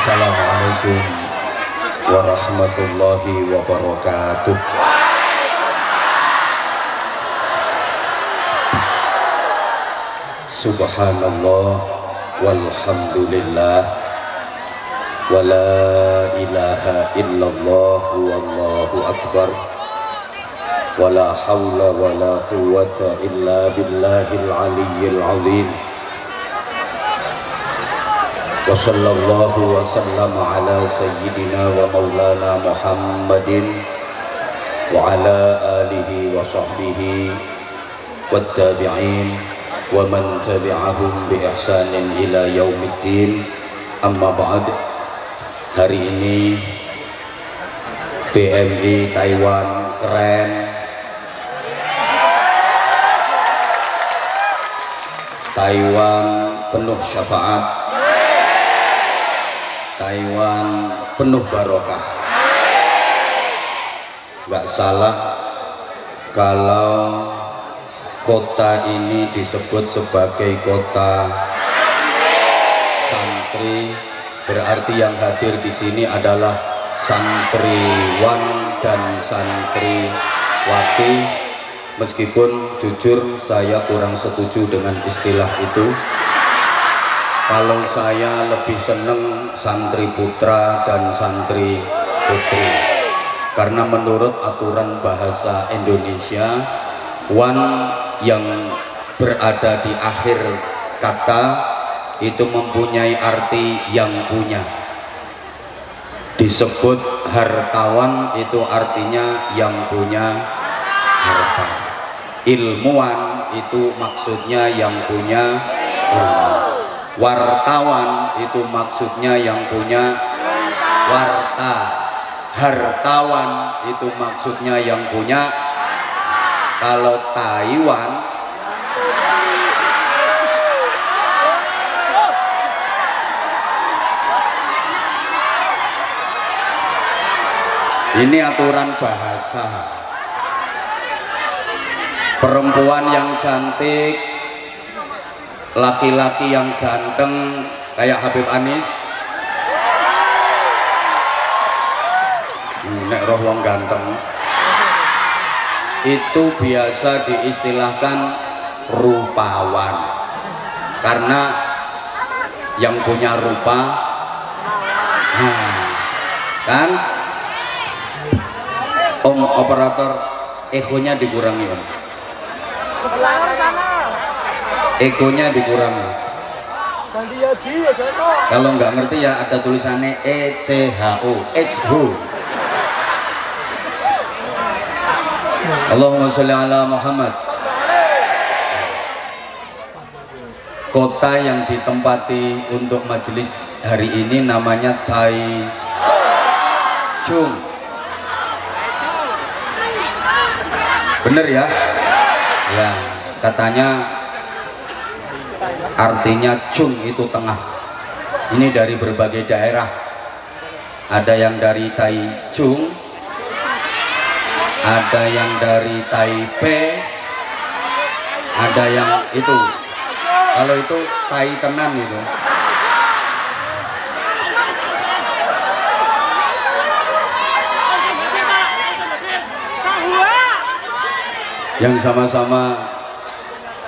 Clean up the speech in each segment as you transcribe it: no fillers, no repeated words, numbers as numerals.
Assalamualaikum warahmatullahi wabarakatuh. Subhanallah walhamdulillah wala ilaha illallah wallahu akbar wala hawla wala quwwata illa billahil aliyyil azim. Wa sallallahu wa sallama ala sayyidina wa maulana Muhammadin wa ala alihi wa sahbihi wat tabi'in wa man tabi'ahum bi ihsanin ila yaumiddin. Amma ba'd. Hari ini BMI Taiwan keren. Taiwan penuh syafaat. Taiwan penuh barokah. Gak salah kalau kota ini disebut sebagai kota santri, berarti yang hadir di sini adalah santriwan dan santriwati. Meskipun jujur saya kurang setuju dengan istilah itu. Kalau saya lebih seneng santri putra dan santri putri, karena menurut aturan bahasa Indonesia, wan yang berada di akhir kata itu mempunyai arti yang punya. Disebut hartawan itu artinya yang punya harta. Ilmuwan itu maksudnya yang punya ilmu. Wartawan itu maksudnya yang punya warta. Hartawan itu maksudnya yang punya. Kalau Taiwan ini aturan bahasa. Perempuan yang cantik, laki-laki yang ganteng kayak Habib Anis, nek roh wong ganteng itu biasa diistilahkan rupawan, karena yang punya rupa, kan om operator egonya dikurangi om, egonya dikurangi. Kalau nggak ngerti ya ada tulisannya ECHO, ECHO. Allahumma sholli ala Muhammad. Kota yang ditempati untuk majelis hari ini namanya Taichung. Bener ya? Ya, katanya artinya Chung itu tengah. Ini dari berbagai daerah. Ada yang dari Taichung, ada yang dari Taipei, ada yang itu. Kalau itu Tai tenan itu. Yang sama-sama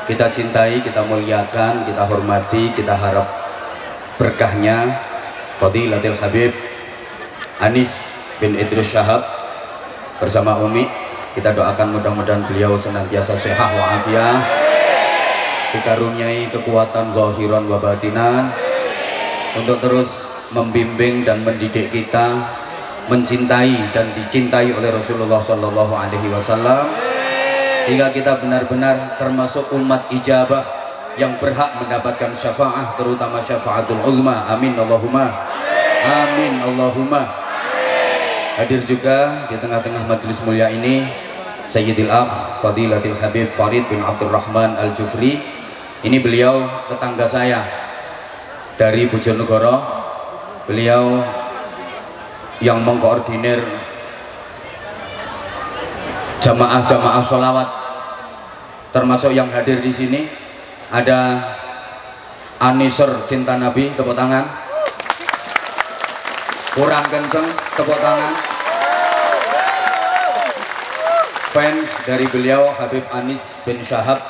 kita cintai, kita muliakan, kita hormati, kita harap berkahnya Fadilatul Habib Anis bin Idrus Syahab bersama Umi. Kita doakan mudah-mudahan beliau senantiasa sehat wa'afiah, dikaruniai kekuatan zahiran wa batinan untuk terus membimbing dan mendidik kita mencintai dan dicintai oleh Rasulullah Shallallahu Alaihi Wasallam, sehingga kita benar-benar termasuk umat ijabah yang berhak mendapatkan syafaat, terutama syafaatul uzma. Amin Allahumma amin Allahumma. Hadir juga di tengah-tengah majelis mulia ini Sayyidil Akh Fadilatul Habib Farid bin Abdurrahman Al-Jufri. Ini beliau tetangga saya dari Bojonegoro. Beliau yang mengkoordinir jamaah-jamaah sholawat, termasuk yang hadir di sini ada Aniser Cinta Nabi, tepuk tangan. Kurang kenceng tepuk tangan. Fans dari beliau Habib Anis bin Syahab,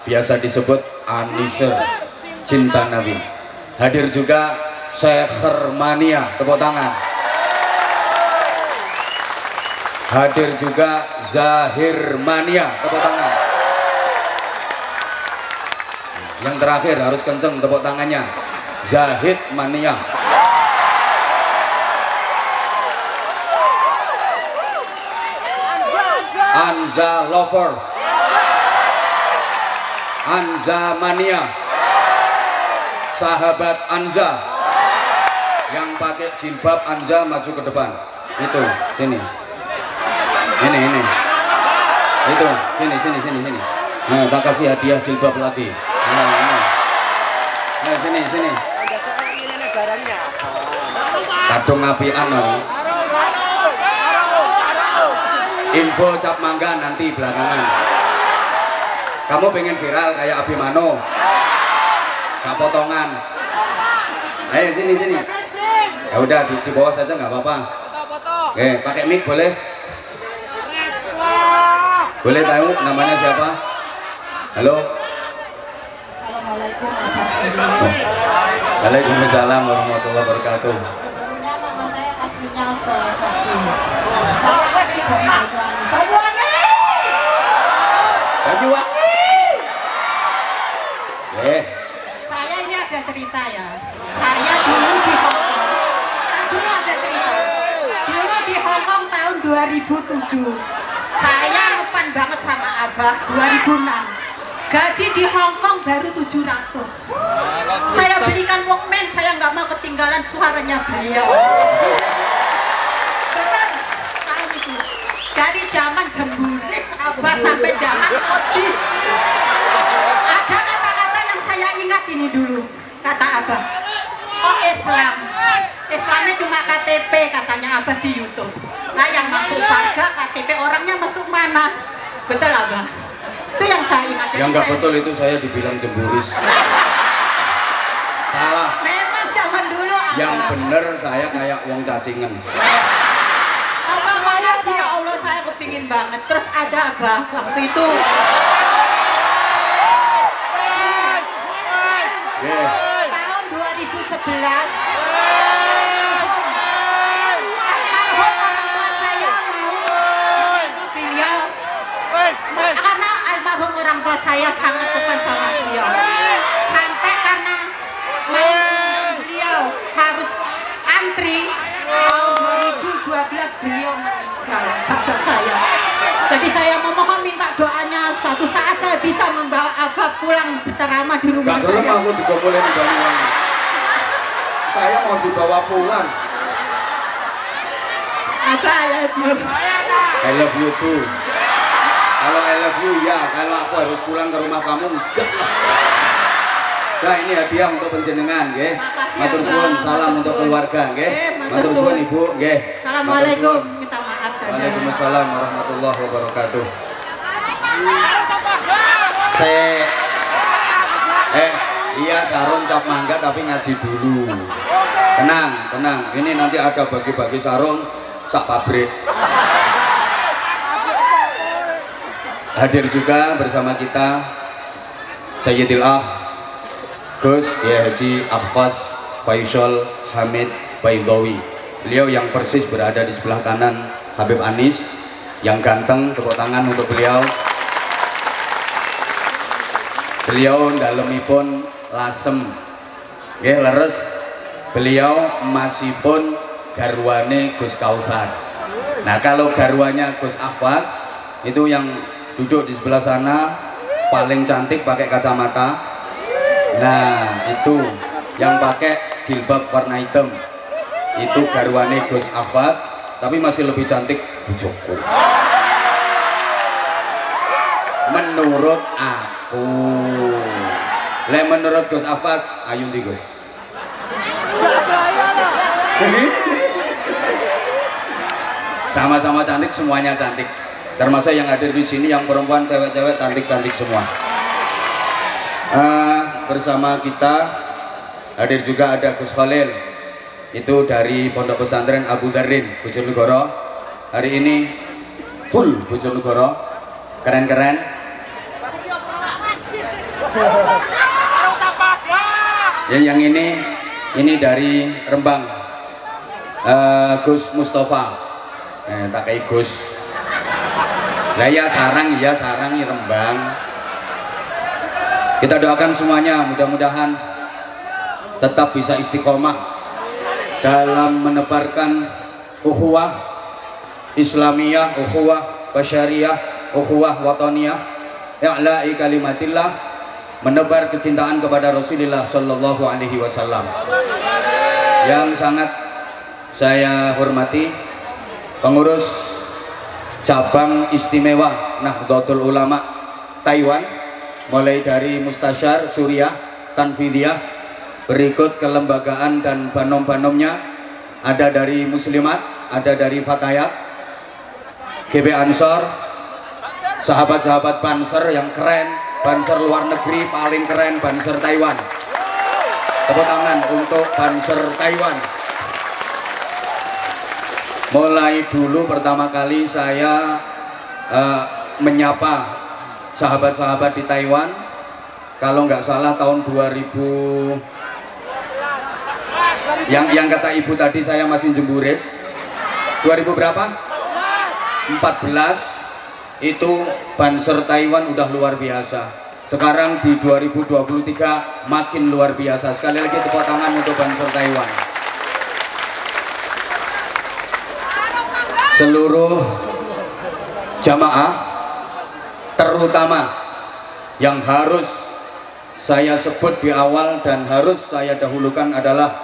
biasa disebut Aniser Cinta Nabi. Hadir juga Sekhermania, tepuk tangan. Hadir juga Zahirmania, tepuk tangan. Yang terakhir harus kenceng tepuk tangannya, Zahid Mania. Anza Lovers, Anza Mania, sahabat Anza yang pakai jilbab. Anza maju ke depan, itu sini, ini itu sini. Nah, tak kasih hadiah jilbab lagi. Nah, sini kadung apian loh. Info cap mangga nanti belakangan. Kamu pengen viral kayak Abimano, gak potongan. Ayo sini. Ya udah di bawah saja nggak apa-apa. Oke, pakai mic boleh? Boleh tahu namanya siapa? Halo. Waalaikumsalam warahmatullahi wabarakatuh. Nama saya aslinya Banyuwangi. Saya ini ada cerita ya. Saya dulu di Hongkong. Dulu ada cerita. Dulu di Hongkong tahun 2007. Saya ngepan banget sama Abah 2006. Gaji di Hongkong baru 700. Saya belikan Walkman, saya nggak mau ketinggalan suaranya beliau. Benar, tahun itu. Dari zaman Jemburis Abah sampai zaman Odis. Ada kata-kata yang saya ingat ini dulu, kata Abah. Oh Islam, Islamnya cuma KTP katanya Abah di YouTube. Nah yang masuk surga KTP, orangnya masuk mana? Betul Abah? Itu yang saya ingat. Yang nggak betul itu saya dibilang Jemburis. Salah. Memang zaman dulu Abah. Yang bener saya kayak wong cacingan. Apa sih ya Allah, saya kepingin banget. Terus ada Abah waktu itu. Tahun 2011. Almarhum orang tua saya mau beliau. Karena almarhum orang tua saya sangat dekat sama beliau. Sampai karena main beliau harus antri. Tahun 2012 beliau meninggal pada saya. Jadi saya memohon minta doanya, suatu saat saya bisa membawa Abah pulang berceramah di rumah Gak saya. aku dikumpulin di Banyuwangi. Saya mau dibawa pulang. Abah, I love you. I love you too. Kalau I love you ya, kalau aku harus pulang ke rumah kamu enggak lah. Nah ini hadiah untuk penjenengan, nggih. Matur suwun, salam untuk keluarga, nggih. Matur suwun Ibu, nggih. Assalamualaikum, minta maaf saja. Waalaikumsalam warahmatullahi wabarakatuh. Iya sarung cap mangga tapi ngaji dulu. Tenang. Ini nanti ada bagi-bagi sarung sak pabrik. Hadir juga bersama kita Sayyidil Akh Gus Kiai Haji Akhfaz Faisal Hamid Baidawi. Beliau yang persis berada di sebelah kanan Habib Anis, yang ganteng, tepuk tangan untuk beliau. Beliau dalemipun lasem, nggih leres. Beliau masipun garwane Gus Kausar. Nah kalau garwanya Gus Akhfaz itu yang duduk di sebelah sana paling cantik pakai kacamata. Nah itu yang pakai jilbab warna hitam itu garwane Gus Akhfaz, tapi masih lebih cantik Bu Joko menurut aku. Menurut Gus Akhfaz ayu ndi Gus? Sama-sama cantik, semuanya cantik. Termasuk yang hadir di sini yang perempuan, cewek-cewek cantik-cantik semua. Bersama kita hadir juga ada Gus Khalil itu dari Pondok Pesantren Abu Darin Bojonegoro. Hari ini full Bojonegoro, keren-keren. Yang ini dari Rembang, Gus Mustafa. Tak kayak Gus. Lah ya sarang ya Rembang. Kita doakan semuanya mudah-mudahan tetap bisa istiqomah dalam menebarkan ukhuwah Islamiyah, ukhuwah Basyariyah, ukhuwah Wataniyah, i'la'i kalimatillah, menebar kecintaan kepada Rasulullah Shallallahu Alaihi Wasallam. Yang sangat saya hormati pengurus cabang istimewa Nahdlatul Ulama Taiwan, mulai dari Mustasyar Suriah Tanfidiyah, berikut kelembagaan dan banom-banomnya, ada dari Muslimat, ada dari Fatayat, GB Ansor, sahabat-sahabat Banser yang keren, Banser luar negeri paling keren, Banser Taiwan. Tepuk tangan untuk Banser Taiwan. Mulai dulu pertama kali saya menyapa sahabat-sahabat di Taiwan, kalau nggak salah tahun 2000, yang kata ibu tadi saya masih jemburis, 2000 berapa? 14. Itu Banser Taiwan udah luar biasa. Sekarang di 2023 makin luar biasa. Sekali lagi tepuk tangan untuk Banser Taiwan. Seluruh jamaah, terutama yang harus saya sebut di awal dan harus saya dahulukan adalah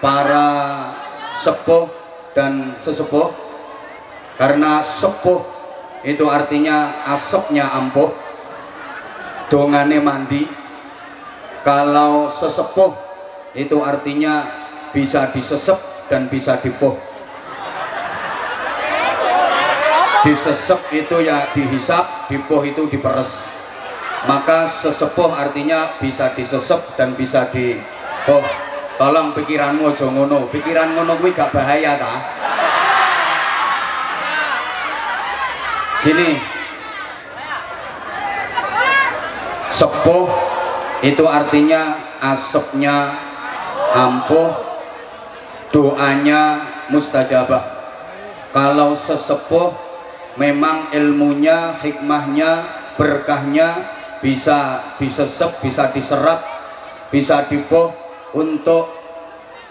para sepuh dan sesepuh, karena sepuh itu artinya asapnya ampuh, dongane mandi. Kalau sesepuh itu artinya bisa disesep dan bisa dipuh. Disesep itu ya dihisap, dipuh itu diperes. Maka sesepuh artinya bisa disesep dan bisa dipuh. Tolong pikiranmu aja ngono, pikiran ngono kuwi gak bahaya ta? Gini, sepuh itu artinya asapnya ampuh, doanya mustajabah. Kalau sesepuh memang ilmunya, hikmahnya, berkahnya bisa disesep, bisa diserap, bisa dipuh untuk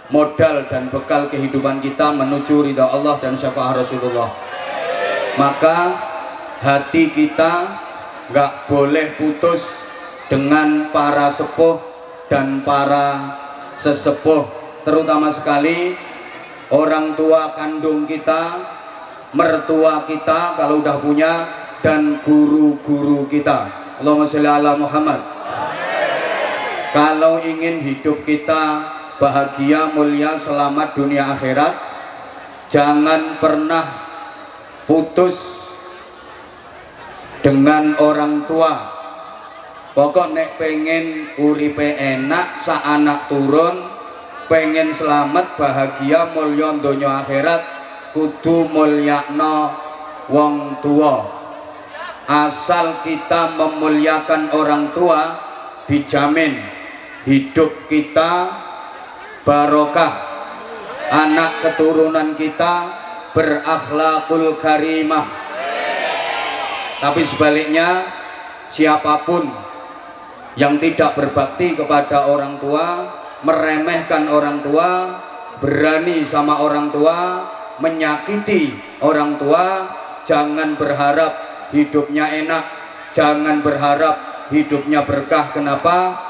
modal dan bekal kehidupan kita menuju ridha Allah dan syafaat Rasulullah. Maka hati kita nggak boleh putus dengan para sepuh dan para sesepuh, terutama sekali orang tua kandung kita, mertua kita kalau udah punya, dan guru-guru kita. Allahumma sholli ala Muhammad. Kalau ingin hidup kita bahagia, mulia, selamat dunia akhirat, jangan pernah putus dengan orang tua. Pokok nek pengen uripe enak, sa anak turun, pengen selamat, bahagia, mulia dunia akhirat, kudu mulyakno wong tua. Asal kita memuliakan orang tua, dijamin hidup kita barokah, anak keturunan kita berakhlakul karimah. Tapi sebaliknya, siapapun yang tidak berbakti kepada orang tua, meremehkan orang tua, berani sama orang tua, menyakiti orang tua, jangan berharap hidupnya enak, jangan berharap hidupnya berkah. Kenapa?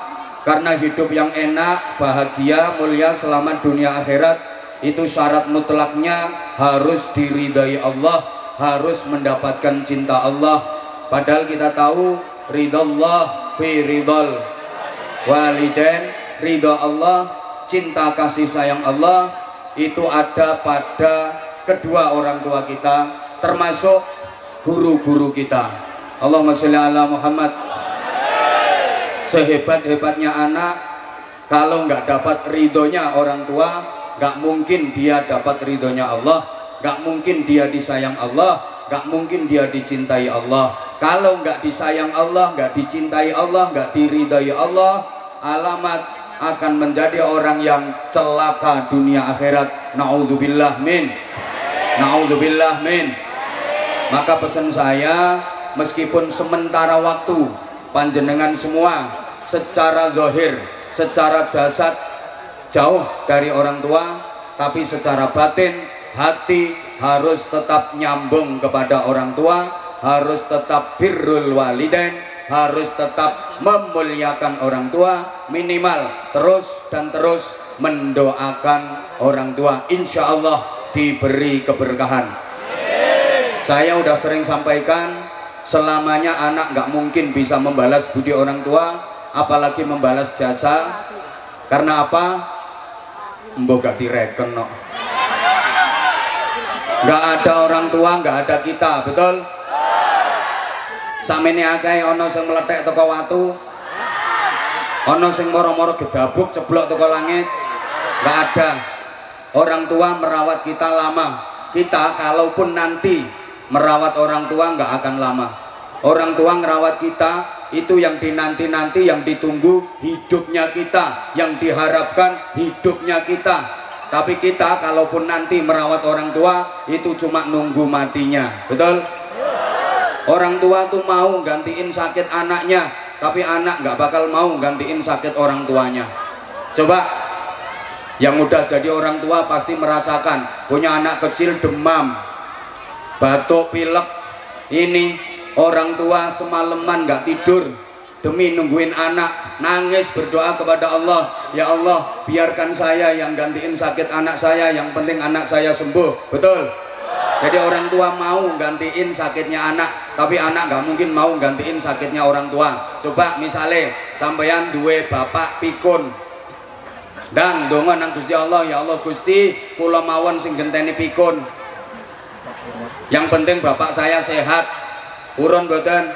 Karena hidup yang enak, bahagia, mulia, selamat dunia akhirat itu syarat mutlaknya harus diridai Allah, harus mendapatkan cinta Allah. Padahal kita tahu ridallah fi ridal walidain, ridha Allah, cinta kasih sayang Allah itu ada pada kedua orang tua kita, termasuk guru-guru kita. Allahumma sholli ala Muhammad. Sehebat-hebatnya anak, kalau nggak dapat ridhonya orang tua, gak mungkin dia dapat ridhonya Allah, gak mungkin dia disayang Allah, gak mungkin dia dicintai Allah. Kalau gak disayang Allah, gak dicintai Allah, gak diridhai Allah, alamat akan menjadi orang yang celaka dunia akhirat. Naudzubillah min, naudzubillah min. Maka pesan saya, meskipun sementara waktu panjenengan semua secara zahir, secara jasad jauh dari orang tua, tapi secara batin, hati harus tetap nyambung kepada orang tua, harus tetap birrul walidain, harus tetap memuliakan orang tua, minimal terus dan terus mendoakan orang tua, insya Allah diberi keberkahan. Saya udah sering sampaikan, selamanya anak nggak mungkin bisa membalas budi orang tua, apalagi membalas jasa. Karena apa? Mbok gak direken no. Nggak ada orang tua, nggak ada kita, betul? Samene akeh ana sing meletek teko watu, ana sing moro-moro gedabuk ceblok teko langit. Nggak ada. Orang tua merawat kita lama. Kita kalaupun nanti merawat orang tua nggak akan lama. Orang tua ngerawat kita itu yang dinanti-nanti, yang ditunggu hidupnya kita, yang diharapkan hidupnya kita. Tapi kita kalaupun nanti merawat orang tua itu cuma nunggu matinya, betul? Orang tua tuh mau gantiin sakit anaknya, tapi anak nggak bakal mau gantiin sakit orang tuanya. Coba yang udah jadi orang tua pasti merasakan, punya anak kecil demam, batuk, pilek, ini orang tua semalaman nggak tidur demi nungguin anak, nangis berdoa kepada Allah, ya Allah biarkan saya yang gantiin sakit anak saya, yang penting anak saya sembuh, betul? Jadi orang tua mau gantiin sakitnya anak, tapi anak nggak mungkin mau gantiin sakitnya orang tua. Coba misalnya sampeyan duwe bapak pikun dan donga nang Gusti Allah, ya Allah Gusti kula mawon sing genteni pikun, yang penting bapak saya sehat, urun boten?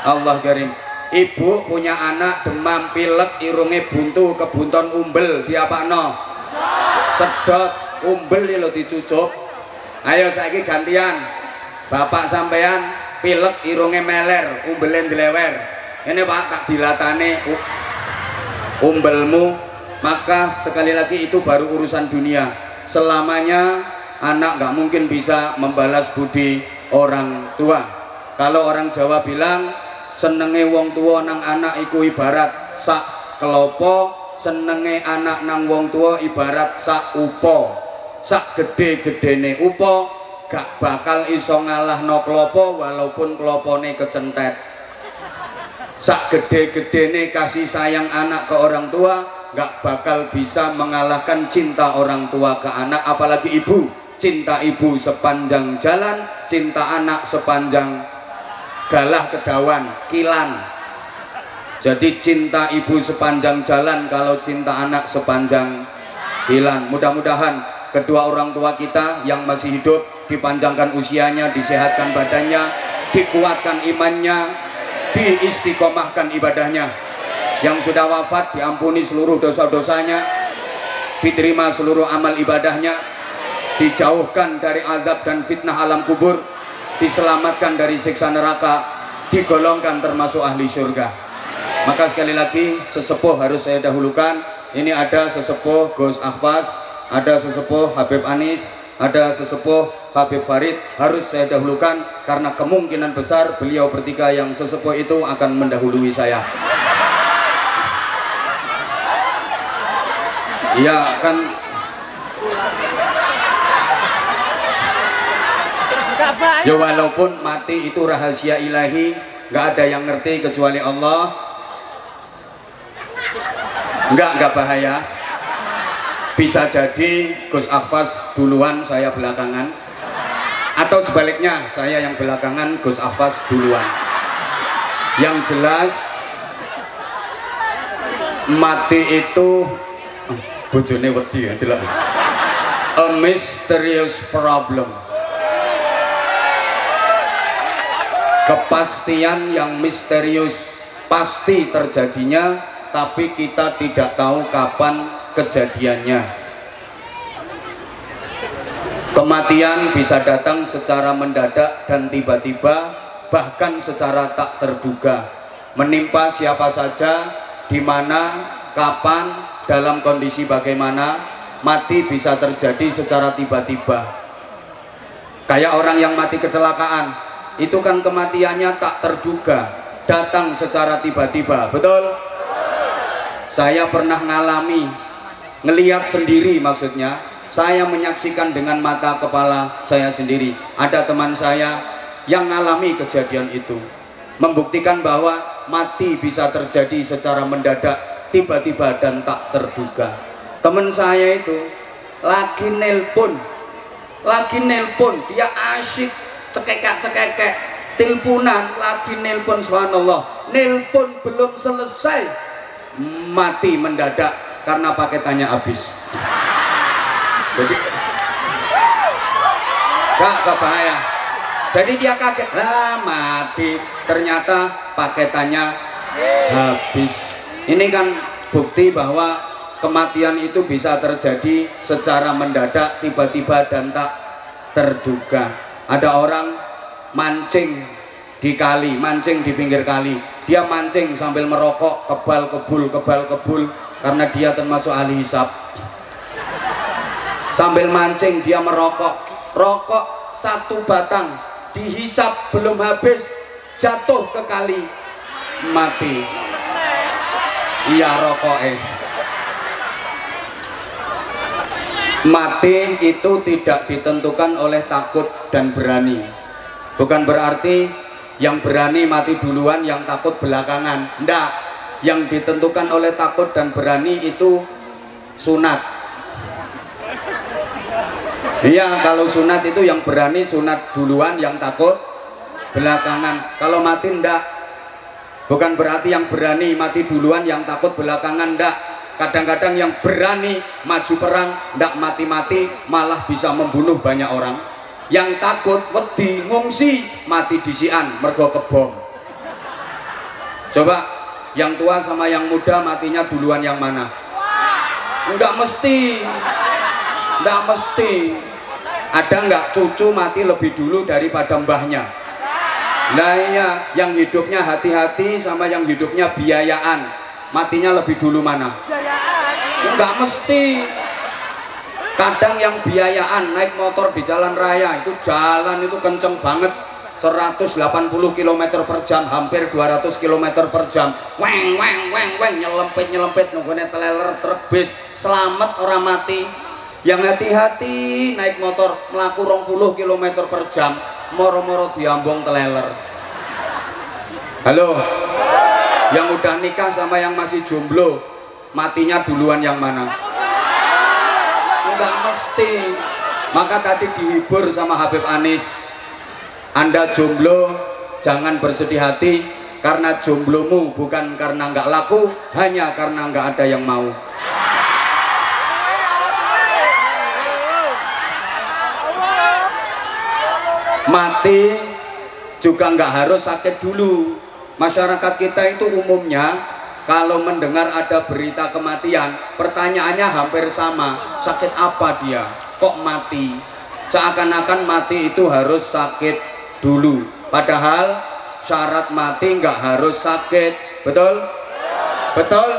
Allah karim. Ibu punya anak demam, pilek, irunge buntu, kebunton umbel, diapakno? Sedot, umbel lho dicucuk. Ayo saiki gantian. Bapak sampean pilek, irunge meler, umbelen dilewer. Ini Pak tak dilatane umbelmu, maka sekali lagi itu baru urusan dunia. Selamanya anak nggak mungkin bisa membalas budi orang tua. Kalau orang Jawa bilang senenge wong tua nang anak iku ibarat sak kelopo, senenge anak nang wong tua ibarat sak upo. Sak gede-gedene upo gak bakal iso ngalahno klopo walaupun klopone kecentet. Sak gede-gedene kasih sayang anak ke orang tua gak bakal bisa mengalahkan cinta orang tua ke anak, apalagi ibu. Cinta ibu sepanjang jalan, cinta anak sepanjang galah kedawan kilan. Jadi cinta ibu sepanjang jalan, kalau cinta anak sepanjang kilan. Mudah-mudahan kedua orang tua kita yang masih hidup dipanjangkan usianya, disehatkan badannya, dikuatkan imannya, diistiqomahkan ibadahnya. Yang sudah wafat diampuni seluruh dosa-dosanya, diterima seluruh amal ibadahnya, dijauhkan dari azab dan fitnah alam kubur, diselamatkan dari siksa neraka, digolongkan termasuk ahli surga. Maka sekali lagi sesepuh harus saya dahulukan. Ini ada sesepuh Gus Ahfaz, ada sesepuh Habib Anis, ada sesepuh Habib Farid, harus saya dahulukan karena kemungkinan besar beliau bertiga yang sesepuh itu akan mendahului saya. Iya kan. Ya walaupun mati itu rahasia ilahi, nggak ada yang ngerti kecuali Allah. Nggak bahaya. Bisa jadi Gus Ahfaz duluan, saya belakangan, atau sebaliknya saya yang belakangan, Gus Ahfaz duluan. Yang jelas mati itu bojone wedi ya, delok. A mysterious problem. Kepastian yang misterius, pasti terjadinya, tapi kita tidak tahu kapan kejadiannya. Kematian bisa datang secara mendadak dan tiba-tiba, bahkan secara tak terduga, menimpa siapa saja, di mana, kapan, dalam kondisi bagaimana. Mati bisa terjadi secara tiba-tiba. Kayak orang yang mati kecelakaan, itu kan kematiannya tak terduga, datang secara tiba-tiba, betul? Saya pernah ngalami, ngelihat sendiri maksudnya. Saya menyaksikan dengan mata kepala saya sendiri. Ada teman saya yang ngalami kejadian itu, membuktikan bahwa mati bisa terjadi secara mendadak, tiba-tiba dan tak terduga. Teman saya itu lagi nelpon, dia asyik cekekek, teleponan, lagi nelpon, subhanallah, nelpon belum selesai, mati mendadak karena paketannya habis. Jadi gak kebaya, jadi dia kaget, lah mati, ternyata paketannya habis. Ini kan bukti bahwa kematian itu bisa terjadi secara mendadak, tiba-tiba dan tak terduga. Ada orang mancing di kali, mancing di pinggir kali, dia mancing sambil merokok, kebal kebul, karena dia termasuk ahli hisab. Sambil mancing dia merokok, rokok satu batang dihisap belum habis, jatuh ke kali, mati. Iya rokoknya. Mati itu tidak ditentukan oleh takut dan berani. Bukan berarti yang berani mati duluan, yang takut belakangan. Enggak. Yang ditentukan oleh takut dan berani itu sunat. Iya, kalau sunat itu yang berani sunat duluan, yang takut belakangan. Kalau mati enggak. Bukan berarti yang berani mati duluan, yang takut belakangan, enggak. Kadang-kadang yang berani maju perang, enggak mati-mati, malah bisa membunuh banyak orang. Yang takut wedi ngungsi, mati disian mergo kebom. Coba yang tua sama yang muda matinya duluan yang mana? Enggak mesti. Enggak mesti. Ada enggak cucu mati lebih dulu daripada mbahnya? Nah iya, yang hidupnya hati-hati sama yang hidupnya biayaan, matinya lebih dulu mana? Enggak mesti. Kadang yang biayaan naik motor di jalan raya, itu jalan itu kenceng banget, 180 km per jam, hampir 200 km per jam, weng nyelempit nunggunya teleler truk bis, selamat orang mati. Yang hati-hati naik motor melaku 20 km per jam, moro-moro diambung teleler. Halo, yang udah nikah sama yang masih jomblo, matinya duluan yang mana? Enggak mesti. Maka tadi dihibur sama Habib Anis, Anda jomblo jangan bersedih hati, karena jomblomu bukan karena nggak laku, hanya karena nggak ada yang mau. Mati juga nggak harus sakit dulu. Masyarakat kita itu umumnya kalau mendengar ada berita kematian, pertanyaannya hampir sama, sakit apa dia, kok mati? Seakan-akan mati itu harus sakit dulu, padahal syarat mati nggak harus sakit. Betul? Betul?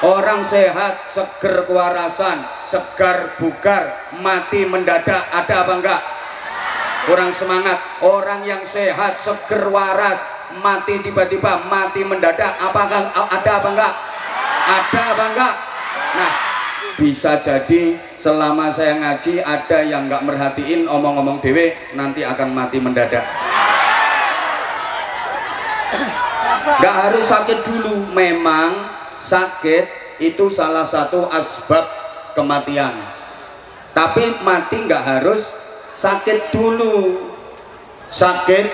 Orang sehat, seger kewarasan, segar bugar, mati mendadak, ada apa enggak? Kurang semangat. Orang yang sehat, seger waras, mati tiba-tiba, mati mendadak, apakah ada apa enggak? Ada apa enggak? Nah, bisa jadi selama saya ngaji ada yang enggak merhatiin omong-omong dewe, nanti akan mati mendadak. Enggak harus sakit dulu. Memang sakit itu salah satu asbab kematian, tapi mati enggak harus sakit dulu. Sakit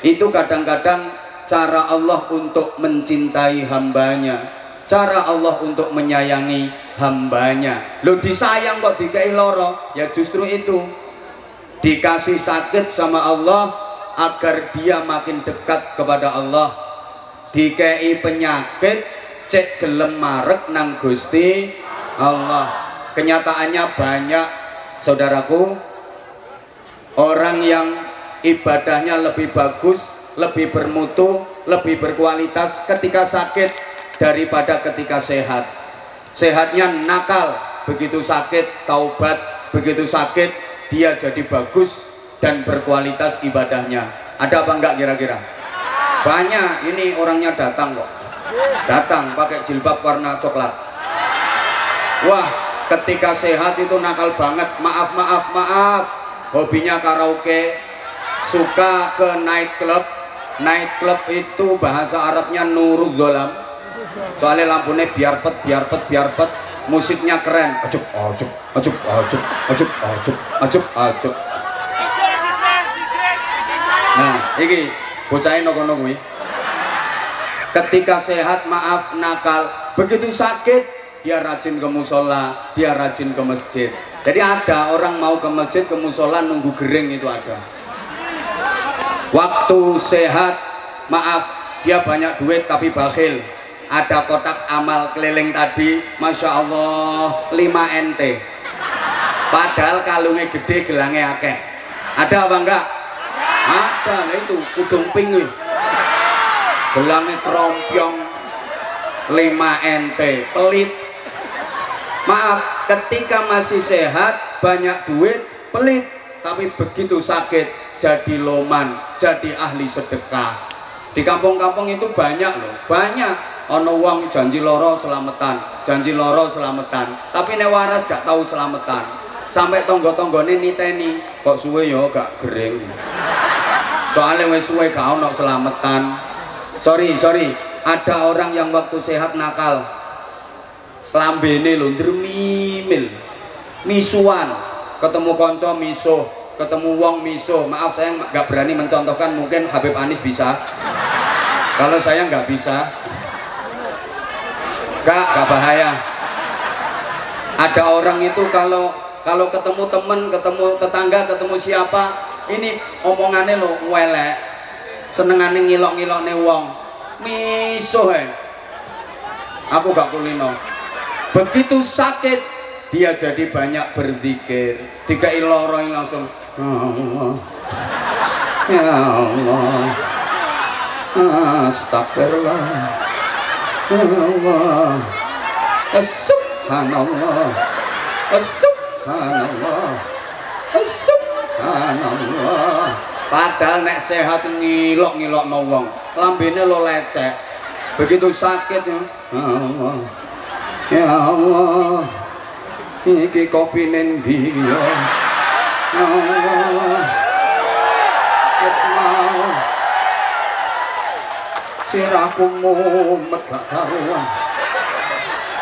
itu kadang-kadang cara Allah untuk mencintai hambanya, cara Allah untuk menyayangi hambanya. Lo disayang kok dikei loro, ya justru itu dikasih sakit sama Allah agar dia makin dekat kepada Allah. Dikei penyakit cek gelem marek nang Gusti Allah. Kenyataannya banyak saudaraku, Orang yang ibadahnya lebih bagus, lebih bermutu, lebih berkualitas ketika sakit daripada ketika sehat. Sehatnya nakal, begitu sakit taubat, begitu sakit dia jadi bagus dan berkualitas ibadahnya. Ada apa enggak kira-kira? Banyak. Ini orangnya datang kok, datang pakai jilbab warna coklat. Wah, ketika sehat itu nakal banget. Maaf, hobinya karaoke, suka ke night club. Night club itu bahasa Arabnya nurul dolam, soalnya lampunya biar pet, musiknya keren, acup. Nah, iki bocahin nokono kuwi. Ketika sehat maaf nakal, begitu sakit dia rajin ke musola, dia rajin ke masjid. Jadi ada orang mau ke masjid, ke musola nunggu gering itu ada. Waktu sehat maaf dia banyak duit tapi bakhil. Ada kotak amal keliling tadi, masya Allah 5 NT, padahal kalungnya gede gelangnya akeh. Ada apa enggak? Ada. Nah itu kudung pink nih, gelangnya kerompyong 5 NT, pelit. Maaf, ketika masih sehat banyak duit pelit, tapi begitu sakit jadi loman, jadi ahli sedekah. Di kampung-kampung itu banyak loh, banyak. Ono wong janji loro selamatan, tapi nek waras gak tahu selamatan. Sampai tonggo-tonggone niteni, kok suwe yo gak gering. Soalnya wis suwe gak ono selamatan. Sorry, ada orang yang waktu sehat nakal, lambene lho ndremimil, misuan, ketemu konco misuh, ketemu wong misuh. Maaf saya nggak berani mencontohkan, mungkin Habib Anis bisa, kalau saya nggak bisa. Gak bahaya. Ada orang itu kalau ketemu temen, ketemu tetangga, ketemu siapa, ini omongannya lo welek, senengane ngilok-ngilokne wong, misuh aku gak kulino. Begitu sakit dia jadi banyak berzikir, dikai loro langsung ya Allah, astagfirullah, Allah, subhanallah, subhanallah, subhanallah. Padahal nek sehat ngilok-ngilok wong, lambene lo lecek. Begitu sakit ya Allah, ya Allah, iki kopi nendi ya Allah, sirahku mumet gak karuan,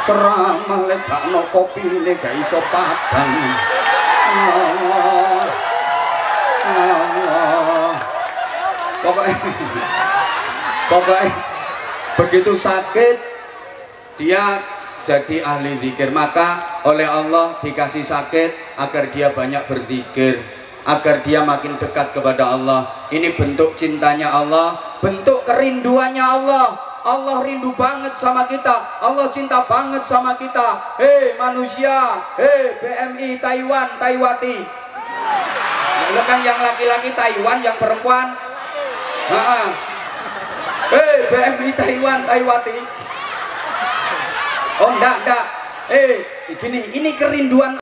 ceramah lek gak no kopi ne gak iso padang. Allah, Allah, pokoknya begitu sakit dia jadi ahli zikir. Maka oleh Allah dikasih sakit agar dia banyak berzikir, agar dia makin dekat kepada Allah. Ini bentuk cintanya Allah, bentuk kerinduannya Allah. Allah rindu banget sama kita, Allah cinta banget sama kita. Hei manusia, hei BMI Taiwan, Taiwati. Lalu kan yang laki-laki Taiwan, yang perempuan hei BMI Taiwan, Taiwati. Oh enggak, gini, ini kerinduan